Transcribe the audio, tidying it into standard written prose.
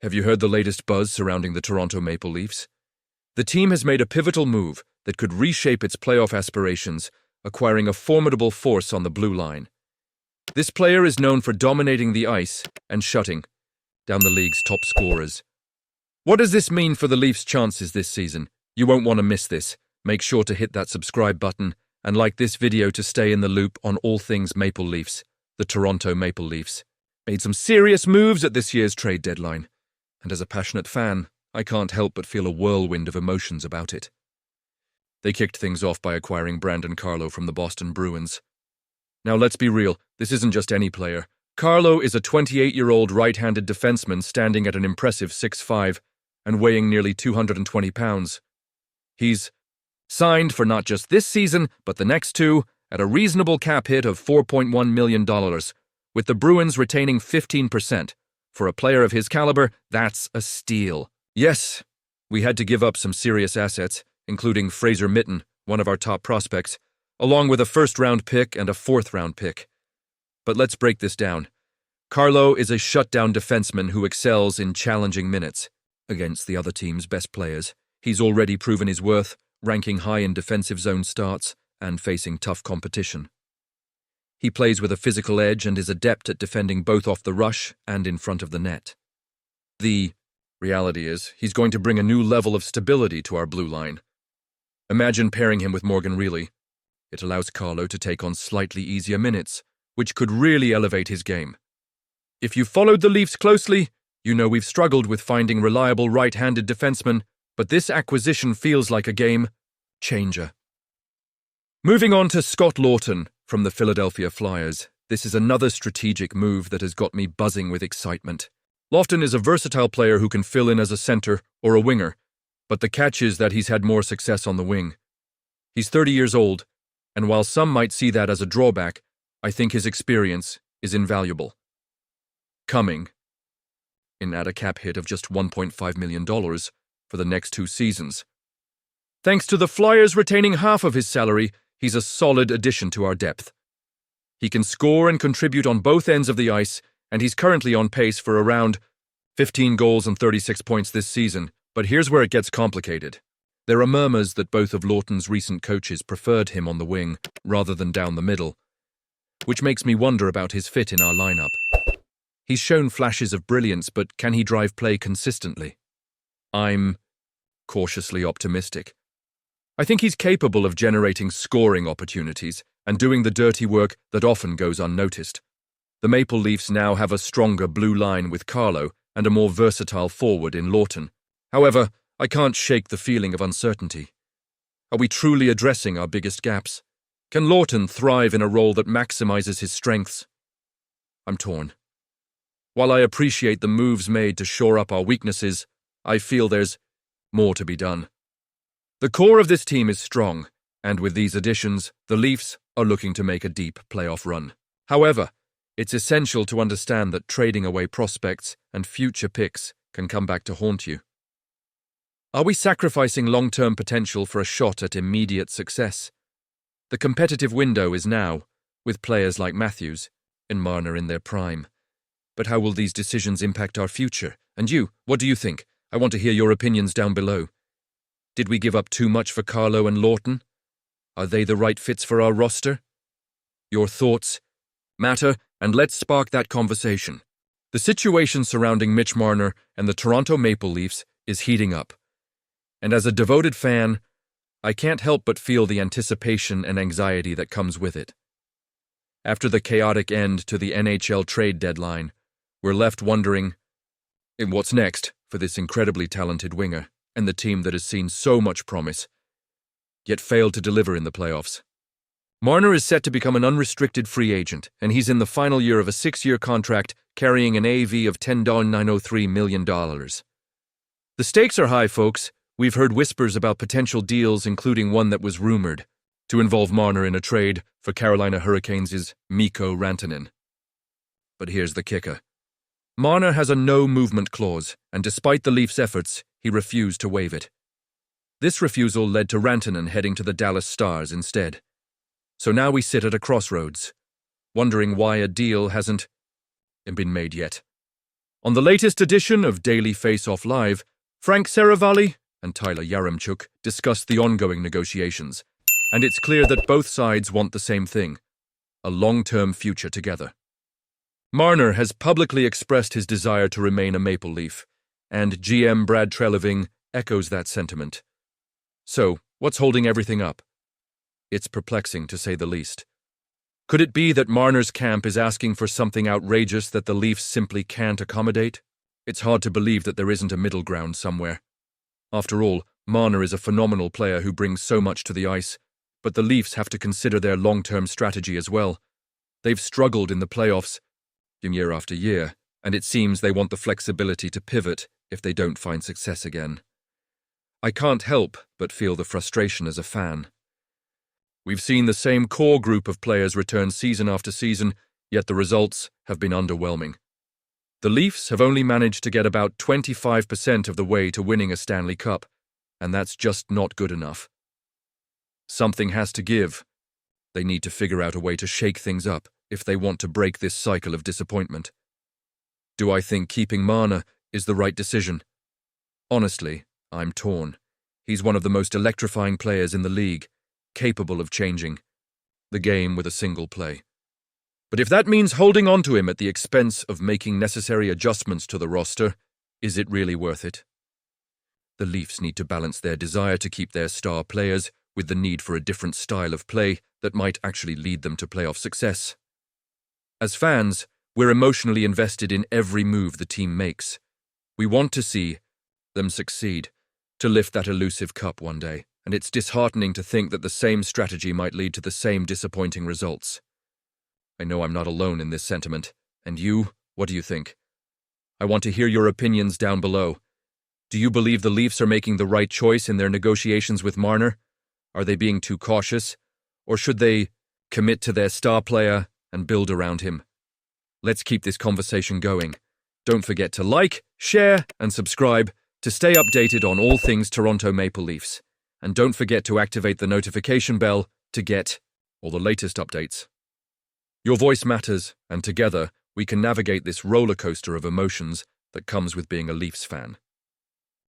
Have you heard the latest buzz surrounding the Toronto Maple Leafs? The team has made a pivotal move that could reshape its playoff aspirations, acquiring a formidable force on the blue line. This player is known for dominating the ice and shutting down the league's top scorers. What does this mean for the Leafs' chances this season? You won't want to miss this. Make sure to hit that subscribe button and like this video to stay in the loop on all things Maple Leafs. The Toronto Maple Leafs made some serious moves at this year's trade deadline, and as a passionate fan, I can't help but feel a whirlwind of emotions about it. They kicked things off by acquiring Brandon Carlo from the Boston Bruins. Now let's be real, this isn't just any player. Carlo is a 28-year-old right-handed defenseman standing at an impressive 6'5" and weighing nearly 220 pounds. He's signed for not just this season, but the next two, at a reasonable cap hit of $4.1 million, with the Bruins retaining 15%. For a player of his caliber, that's a steal. Yes, we had to give up some serious assets, including Fraser Mitten, one of our top prospects, along with a first-round pick and a fourth-round pick. But let's break this down. Carlo is a shutdown defenseman who excels in challenging minutes. Against the other team's best players, he's already proven his worth, ranking high in defensive zone starts and facing tough competition. He plays with a physical edge and is adept at defending both off the rush and in front of the net. The reality is, he's going to bring a new level of stability to our blue line. Imagine pairing him with Morgan Rielly. It allows Carlo to take on slightly easier minutes, which could really elevate his game. If you followed the Leafs closely, you know we've struggled with finding reliable right-handed defensemen, but this acquisition feels like a game changer. Moving on to Scott Laughton from the Philadelphia Flyers. This is another strategic move that has got me buzzing with excitement. Laughton is a versatile player who can fill in as a center or a winger, but the catch is that he's had more success on the wing. He's 30 years old, and while some might see that as a drawback, I think his experience is invaluable. Coming in at a cap hit of just $1.5 million for the next 2 seasons. Thanks to the Flyers retaining half of his salary, he's a solid addition to our depth. He can score and contribute on both ends of the ice, and he's currently on pace for around 15 goals and 36 points this season. But here's where it gets complicated. There are murmurs that both of Laughton's recent coaches preferred him on the wing rather than down the middle, which makes me wonder about his fit in our lineup. He's shown flashes of brilliance, but can he drive play consistently? I'm cautiously optimistic. I think he's capable of generating scoring opportunities and doing the dirty work that often goes unnoticed. The Maple Leafs now have a stronger blue line with Carlo and a more versatile forward in Laughton. However, I can't shake the feeling of uncertainty. Are we truly addressing our biggest gaps? Can Laughton thrive in a role that maximizes his strengths? I'm torn. While I appreciate the moves made to shore up our weaknesses, I feel there's more to be done. The core of this team is strong, and with these additions, the Leafs are looking to make a deep playoff run. However, it's essential to understand that trading away prospects and future picks can come back to haunt you. Are we sacrificing long-term potential for a shot at immediate success? The competitive window is now, with players like Matthews and Marner in their prime. But how will these decisions impact our future? And you, what do you think? I want to hear your opinions down below. Did we give up too much for Carlo and Laughton? Are they the right fits for our roster? Your thoughts matter, and let's spark that conversation. The situation surrounding Mitch Marner and the Toronto Maple Leafs is heating up. And as a devoted fan, I can't help but feel the anticipation and anxiety that comes with it. After the chaotic end to the NHL trade deadline, we're left wondering, what's next for this incredibly talented winger and the team that has seen so much promise, yet failed to deliver in the playoffs. Marner is set to become an unrestricted free agent, and he's in the final year of a 6-year contract carrying an AAV of $10.903 million. The stakes are high, folks. We've heard whispers about potential deals, including one that was rumored to involve Marner in a trade for Carolina Hurricanes' Mikko Rantanen. But here's the kicker. Marner has a no-movement clause, and despite the Leafs' efforts, he refused to waive it. This refusal led to Rantanen heading to the Dallas Stars instead. So now we sit at a crossroads, wondering why a deal hasn't been made yet. On the latest edition of Daily Face-Off Live, Frank Seravalli and Tyler Yaremchuk discussed the ongoing negotiations, and it's clear that both sides want the same thing: a long-term future together. Marner has publicly expressed his desire to remain a Maple Leaf, and GM Brad Treliving echoes that sentiment. So, what's holding everything up? It's perplexing, to say the least. Could it be that Marner's camp is asking for something outrageous that the Leafs simply can't accommodate? It's hard to believe that there isn't a middle ground somewhere. After all, Marner is a phenomenal player who brings so much to the ice, but the Leafs have to consider their long-term strategy as well. They've struggled in the playoffs year after year, and it seems they want the flexibility to pivot if they don't find success again. I can't help but feel the frustration as a fan. We've seen the same core group of players return season after season, yet the results have been underwhelming. The Leafs have only managed to get about 25% of the way to winning a Stanley Cup, and that's just not good enough. Something has to give. They need to figure out a way to shake things up if they want to break this cycle of disappointment. Do I think keeping Marner is the right decision? Honestly, I'm torn. He's one of the most electrifying players in the league, capable of changing the game with a single play. But if that means holding on to him at the expense of making necessary adjustments to the roster, is it really worth it? The Leafs need to balance their desire to keep their star players with the need for a different style of play that might actually lead them to playoff success. As fans, we're emotionally invested in every move the team makes. We want to see them succeed, to lift that elusive cup one day, and it's disheartening to think that the same strategy might lead to the same disappointing results. I know I'm not alone in this sentiment, and you, what do you think? I want to hear your opinions down below. Do you believe the Leafs are making the right choice in their negotiations with Marner? Are they being too cautious? Or should they commit to their star player and build around him? Let's keep this conversation going. Don't forget to like, share, and subscribe to stay updated on all things Toronto Maple Leafs. And don't forget to activate the notification bell to get all the latest updates. Your voice matters, and together we can navigate this roller coaster of emotions that comes with being a Leafs fan.